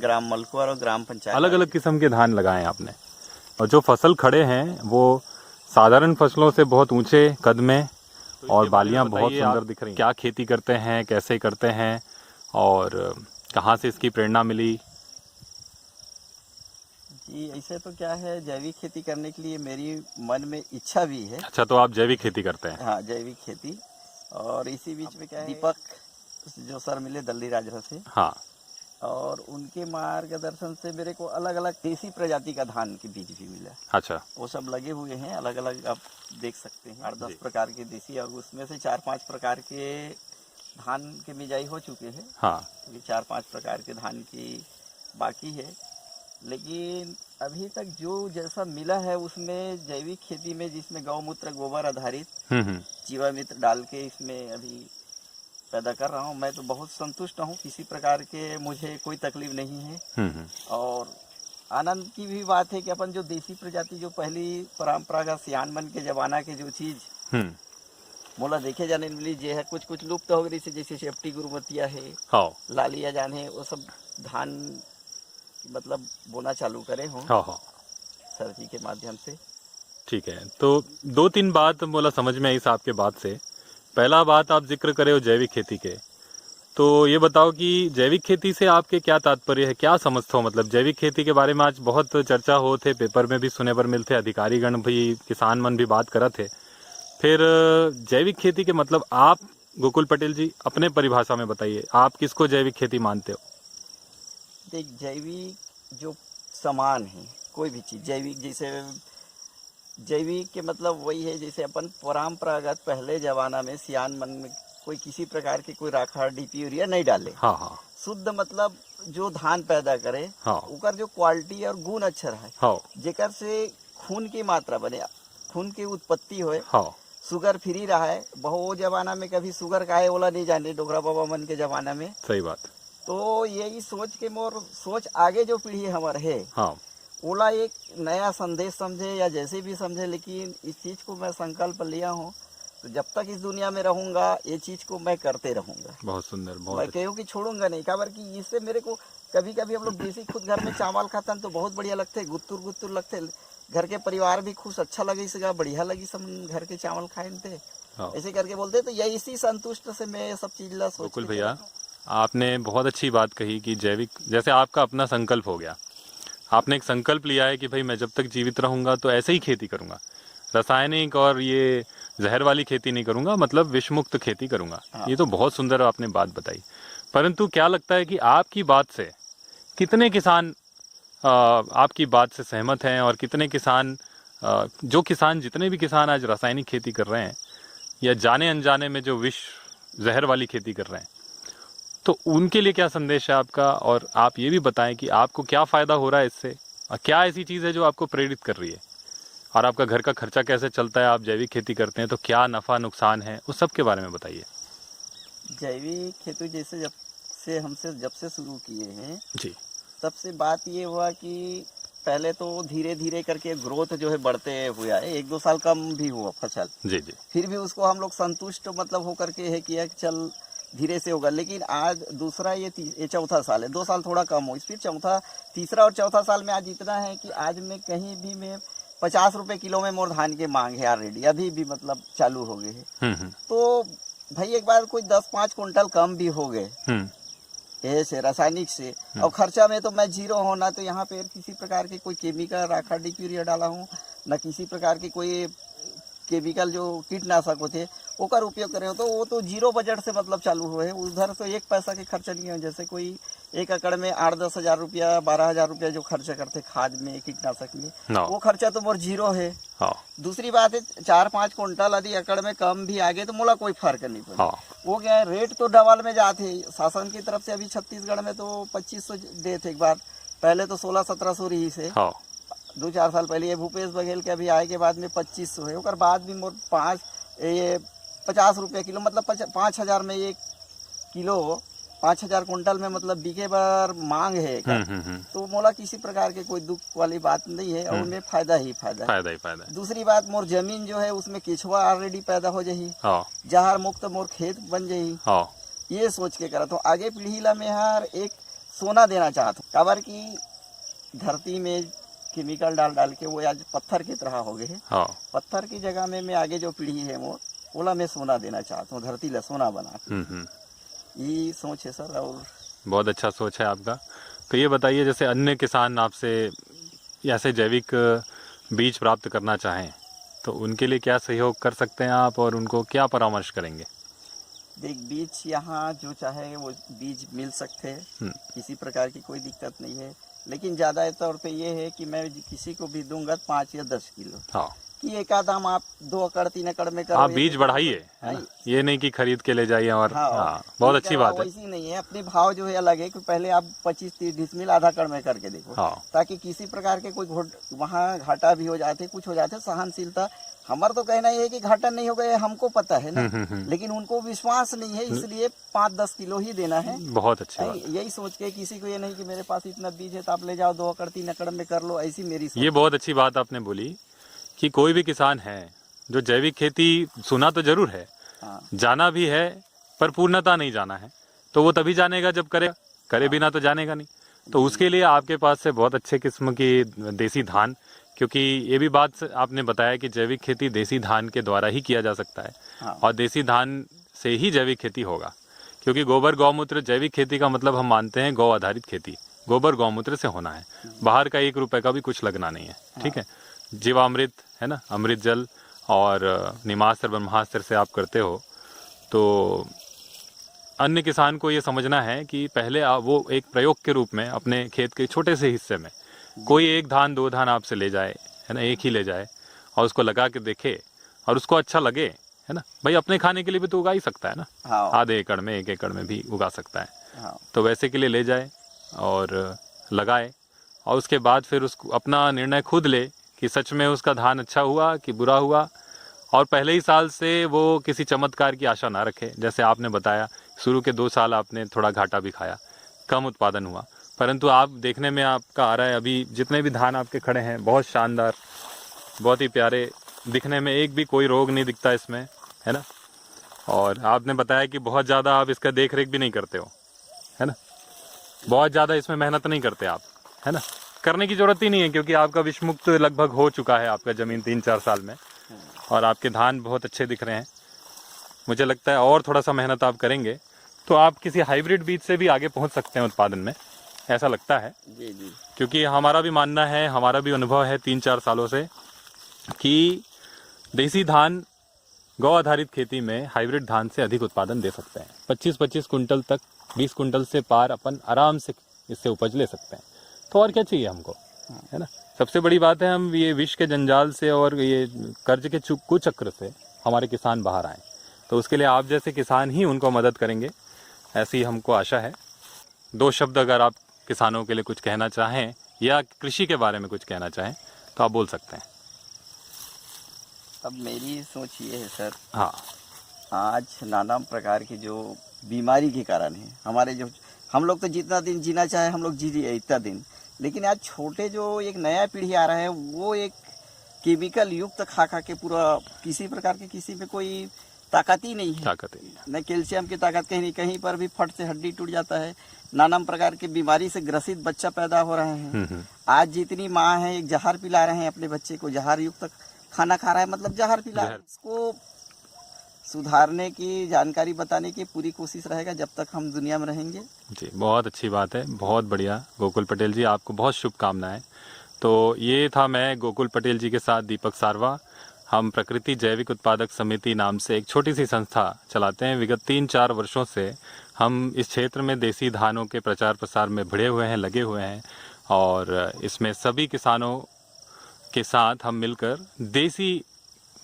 ग्राम मलकुआर और ग्राम पंचायत। अलग अलग किस्म के धान लगाए हैं आपने, और जो फसल खड़े हैं वो साधारण फसलों से बहुत ऊंचे कद में, और बालियां बहुत सुंदर दिख रही हैं। क्या खेती करते हैं, कैसे करते हैं, और कहाँ से इसकी प्रेरणा मिली? जी ऐसे तो क्या है, जैविक खेती करने के लिए मेरी मन में इच्छा भी है। अच्छा, तो आप जैविक खेती करते हैं? हाँ, जैविक खेती। और इसी बीच में क्या है, दीपक जो सर मिले दल्ली राजभर से, हाँ, और उनके मार्गदर्शन से मेरे को अलग अलग देसी प्रजाति का धान के बीज भी मिला। अच्छा, वो सब लगे हुए हैं अलग अलग, आप देख सकते हैं 8-10 प्रकार के देसी, और उसमें से 4-5 प्रकार के धान के बिजाई हो चुके हैं। हाँ, ये 4-5 प्रकार के धान की बाकी है, लेकिन अभी तक जो जैसा मिला है उसमें जैविक खेती में, जिसमें गौमूत्र गोबर आधारित जीवामृत डाल के इसमें अभी पैदा कर रहा हूँ, मैं तो बहुत संतुष्ट हूँ। किसी प्रकार के मुझे कोई तकलीफ नहीं है। और आनंद की भी बात है कि अपन जो देसी प्रजाति, जो पहली परंपरागत सियान मन के जमाना के जो चीज मोला देखे जाने मिली, जे है कुछ कुछ लुप्त हो गई, जैसे सेफ्टी गुरुमतिया है, लालिया जान है, वो सब धान मतलब बोना चालू करे हो सर जी के माध्यम से। ठीक है, तो 2-3 बात मोला समझ में आई आपके बात से। पहला बात, आप जिक्र करे हो जैविक खेती के, तो ये बताओ कि जैविक खेती से आपके क्या तात्पर्य है, क्या समझते हो? मतलब जैविक खेती के बारे में आज बहुत चर्चा हो थे, पेपर में भी सुने पर मिलते, अधिकारीगण भी, किसान मन भी बात करत थे। फिर जैविक खेती के मतलब आप, गोकुल पटेल जी, अपने परिभाषा में बताइए, आप किसको जैविक खेती मानते हो? देख, जैविक जो सामान है, कोई भी चीज जैविक, जैसे जैविक के मतलब वही है जैसे अपन परंपरागत पहले जमाना में सियान मन में कोई किसी प्रकार की कोई राखा डीपी यूरिया नहीं डाले। हाँ, शुद्ध मतलब जो धान पैदा करे, उकर जो क्वालिटी और गुण अच्छा रहे, जेकर से खून की मात्रा बने, खून की उत्पत्ति होए, शुगर फ्री रहा है। बहुत जमाना में कभी शुगर का है ओला नहीं जाने, डोगरा बाबा मन के जमाना में। सही बात। तो यही सोच के मोर सोच आगे जो पीढ़ी हमारे है, ओला एक नया संदेश समझे या जैसे भी समझे, लेकिन इस चीज को मैं संकल्प लिया हूँ, तो जब तक इस दुनिया में रहूंगा ये चीज को मैं करते रहूंगा। बहुत सुंदर, बहुत मैं कहूँ कि छोड़ूंगा नहीं, काबर कि इससे मेरे को कभी कभी हम लोग देसी खुद घर में चावल खाते हैं तो बहुत बढ़िया लगते, गुत्तुर गुत्तुर लगते, घर के परिवार भी खुश, अच्छा लगे, इसका बढ़िया लगी सब घर के चावल खाए थे, ऐसे करके बोलते। तो यही इसी संतुष्ट से मैं सब चीज ला सोच। बिल्कुल भैया, आपने बहुत अच्छी बात कही कि जैविक, जैसे आपका अपना संकल्प हो गया, आपने एक संकल्प लिया है कि भाई मैं जब तक जीवित रहूंगा तो ऐसे ही खेती करूंगा, रासायनिक और ये जहर वाली खेती नहीं करूंगा, मतलब विषमुक्त खेती करूंगा। ये तो बहुत सुंदर आपने बात बताई। परंतु क्या लगता है कि आपकी बात से कितने किसान आपकी बात से सहमत हैं, और कितने किसान, जो किसान, जितने भी किसान आज रासायनिक खेती कर रहे हैं या जाने अनजाने में जो विष जहर वाली खेती कर रहे हैं, तो उनके लिए क्या संदेश है आपका? और आप ये भी बताएं कि आपको क्या फ़ायदा हो रहा है इससे, और क्या ऐसी चीज़ है जो आपको प्रेरित कर रही है, और आपका घर का खर्चा कैसे चलता है? आप जैविक खेती करते हैं तो क्या नफ़ा नुकसान है, उस सब के बारे में बताइए। जैविक खेती जैसे जब से शुरू किए हैं जी, तब से बात ये हुआ कि पहले तो धीरे धीरे करके ग्रोथ जो है बढ़ते हुआ है, 1-2 साल कम भी हुआ फसल, जी, फिर भी उसको हम लोग संतुष्ट मतलब होकर के है किया कि चल धीरे से होगा। लेकिन आज दूसरा ये चौथा साल है, 2 साल थोड़ा कम हो, फिर तीसरा और चौथा साल में आज इतना है कि आज में कहीं भी में 50 रुपए किलो में मोर धान के मांग है ऑलरेडी, अभी भी मतलब चालू हो गए है। तो भाई एक बार कोई 10-5 कुंटल कम भी हो गए ऐसे रासायनिक से, और खर्चा में तो मैं जीरो होना, तो यहाँ पे किसी प्रकार के कोई केमिकल राखा यूरिया डाला हूँ, न किसी प्रकार के कोई केमिकल जो कीटनाशक होते ओकर उपयोग करे हो, तो वो तो जीरो बजट से मतलब चालू हुए है। उधर तो 1 पैसा के खर्चा नहीं है। जैसे कोई 1 एकड़ में 8-10 हज़ार रुपया, 12 हज़ार रुपया जो खर्चा करते खाद में, कीटनाशक में, वो खर्चा तो मोर जीरो है। दूसरी बात है, 4-5 कुंटल यदि एकड़ में कम भी आ गए तो मोला कोई फर्क नहीं पड़ा। वो क्या है, रेट तो डबल में जाते, शासन की तरफ से अभी छत्तीसगढ़ में तो 2500 दे थे एक बार, पहले तो 1600-1700 रही से 2-4 साल पहले। ये भूपेश बघेल के अभी आए के बाद में 2500 है, और बाद भी मोर 50 रुपये किलो, मतलब 5,000 में 1 किलो, 5,000 कुंटल में मतलब बीके बार मांग है। तो मोला किसी प्रकार के कोई दुख वाली बात नहीं है, और उनमें फायदा ही फायदा। दूसरी बात, मोर जमीन जो है उसमें केचुआ ऑलरेडी पैदा हो जाही, जहर मुक्त मोर खेत बन जाही, ये सोच के करा। तो आगे पीढ़ी ला में हर एक सोना देना चाहता हूँ। काबर की धरती में केमिकल डाल डाल के वो आज पत्थर की तरह हो गए है। हाँ। पत्थर की जगह में मैं आगे जो पीढ़ी है वो ओला मैं सोना देना चाहता हूँ, धरती ला सोना बना के। ये सोच है सर। और बहुत अच्छा सोच है आपका। तो ये बताइए, जैसे अन्य किसान आपसे ऐसे जैविक बीज प्राप्त करना चाहें तो उनके लिए क्या सहयोग कर सकते हैं आप, और उनको क्या परामर्श करेंगे? देख, बीज यहाँ जो चाहे वो बीज मिल सकते हैं, किसी प्रकार की कोई दिक्कत नहीं है। लेकिन ज़्यादा तौर पे ये है कि मैं किसी को भी दूंगा 5 या 10 किलो। हाँ। कि एक आदम आप 2 एकड़ 3 एकड़ में करो, आप बीज बढ़ाइए, है ना? ये नहीं कि खरीद के ले जाइए। और हाँ, बहुत अच्छी बात है। वैसी नहीं है, अपने भाव जो है अलग है कि पहले आप 25-30 डिसमिल आधा एकड़ में करके देखो। हाँ। ताकि किसी प्रकार के कोई वहाँ घाटा भी हो जाते, कुछ हो जाते, सहनशीलता। हमारा तो कहना ये है कि घाटा नहीं हो गया, हमको पता है ना, लेकिन उनको विश्वास नहीं है, इसलिए 5-10 किलो ही देना है। बहुत अच्छा। यही सोच के, किसी को ये नहीं कि मेरे पास इतना बीज है तो आप ले जाओ 2 एकड़ 3 एकड़ में कर लो, ऐसी मेरी सोच। ये बहुत अच्छी बात आपने बोली कि कोई भी किसान है जो जैविक खेती सुना तो जरूर है, जाना भी है, पर पूर्णता नहीं जाना है। तो वो तभी जानेगा जब करे बिना तो जानेगा नहीं। तो उसके लिए आपके पास से बहुत अच्छे किस्म की देसी धान, क्योंकि ये भी बात आपने बताया कि जैविक खेती देसी धान के द्वारा ही किया जा सकता है। और देसी धान से ही जैविक खेती होगा, क्योंकि गोबर गौमूत्र, जैविक खेती का मतलब हम मानते हैं गौ आधारित खेती, गोबर गौमूत्र से होना है। बाहर का 1 रुपए का भी कुछ लगना नहीं है, ठीक है। जीवामृत है ना, अमृत जल और निमास्त्र ब्रह्मास्त्र से आप करते हो। तो अन्य किसान को ये समझना है कि पहले वो एक प्रयोग के रूप में अपने खेत के छोटे से हिस्से में कोई 1 धान 2 धान आपसे ले जाए, है ना, 1 ही ले जाए, और उसको लगा के देखे और उसको अच्छा लगे, है ना। भाई अपने खाने के लिए भी तो उगा ही सकता है ना। आधे एकड़ में, 1 एकड़ में भी उगा सकता है। तो वैसे के लिए ले जाए और लगाए, और उसके बाद फिर उसको अपना निर्णय खुद ले कि सच में उसका धान अच्छा हुआ कि बुरा हुआ। और पहले ही साल से वो किसी चमत्कार की आशा ना रखे। जैसे आपने बताया, शुरू के 2 साल आपने थोड़ा घाटा भी खाया, कम उत्पादन हुआ, परंतु आप देखने में आपका आ रहा है, अभी जितने भी धान आपके खड़े हैं बहुत शानदार, बहुत ही प्यारे दिखने में, एक भी कोई रोग नहीं दिखता इसमें, है ना। और आपने बताया कि बहुत ज़्यादा आप इसका देख रेख भी नहीं करते हो, है ना, बहुत ज़्यादा इसमें मेहनत नहीं करते आप, है ना। करने की ज़रूरत ही नहीं है, क्योंकि आपका विषमुक्त लगभग हो चुका है आपका ज़मीन 3-4 साल में, और आपके धान बहुत अच्छे दिख रहे हैं। मुझे लगता है और थोड़ा सा मेहनत आप करेंगे तो आप किसी हाइब्रिड बीज से भी आगे पहुंच सकते हैं उत्पादन में, ऐसा लगता है। जी। क्योंकि हमारा भी मानना है, हमारा भी अनुभव है 3-4 सालों से, कि देसी धान गौ आधारित खेती में हाइब्रिड धान से अधिक उत्पादन दे सकते हैं। 25-25 कुंटल तक, 20 कुंटल से पार अपन आराम से इससे उपज ले सकते हैं। तो और क्या चाहिए हमको, है ना। सबसे बड़ी बात है हम ये विष के जंजाल से और ये कर्ज के कुचक्र से हमारे किसान बाहर आए। तो उसके लिए आप जैसे किसान ही उनको मदद करेंगे, ऐसी हमको आशा है। 2 शब्द अगर आप किसानों के लिए कुछ कहना चाहें या कृषि के बारे में कुछ कहना चाहें तो आप बोल सकते हैं। अब मेरी सोच ये है सर, हाँ, आज नाना प्रकार की जो बीमारी के कारण है, हमारे जो हम लोग तो जितना दिन जीना चाहे हम लोग जी लिए इतना दिन, लेकिन आज छोटे जो एक नया पीढ़ी आ रहा है वो एक केमिकल युक्त खा के पूरा किसी प्रकार के, किसी में कोई ताकत ही नहीं है, न कैल्शियम की ताकत, कहीं पर भी फट से हड्डी टूट जाता है। नाना प्रकार की बीमारी से ग्रसित बच्चा पैदा हो रहे हैं। आज जितनी माँ है एक जहर पिला रहे हैं अपने बच्चे को, जहर युक्त खाना खा रहा है, मतलब जहर पिला रहे हैं। इसको सुधारने की जानकारी बताने की पूरी कोशिश रहेगा जब तक हम दुनिया में रहेंगे। जी, बहुत अच्छी बात है, बहुत बढ़िया गोकुल पटेल जी, आपको बहुत शुभकामनाएं। तो ये था मैं गोकुल पटेल जी के साथ दीपक सारवा। हम प्रकृति जैविक उत्पादक समिति नाम से एक छोटी सी संस्था चलाते हैं। विगत 3-4 वर्षों से हम इस क्षेत्र में देसी धानों के प्रचार प्रसार में भिड़े हुए हैं, लगे हुए हैं, और इसमें सभी किसानों के साथ हम मिलकर देसी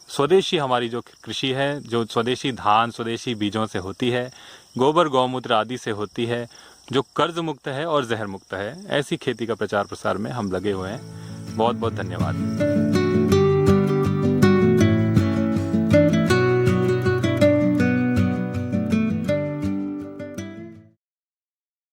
स्वदेशी हमारी जो कृषि है, जो स्वदेशी धान स्वदेशी बीजों से होती है, गोबर गौमूत्र आदि से होती है, जो कर्ज मुक्त है और जहर मुक्त है, ऐसी खेती का प्रचार प्रसार में हम लगे हुए हैं। बहुत बहुत धन्यवाद।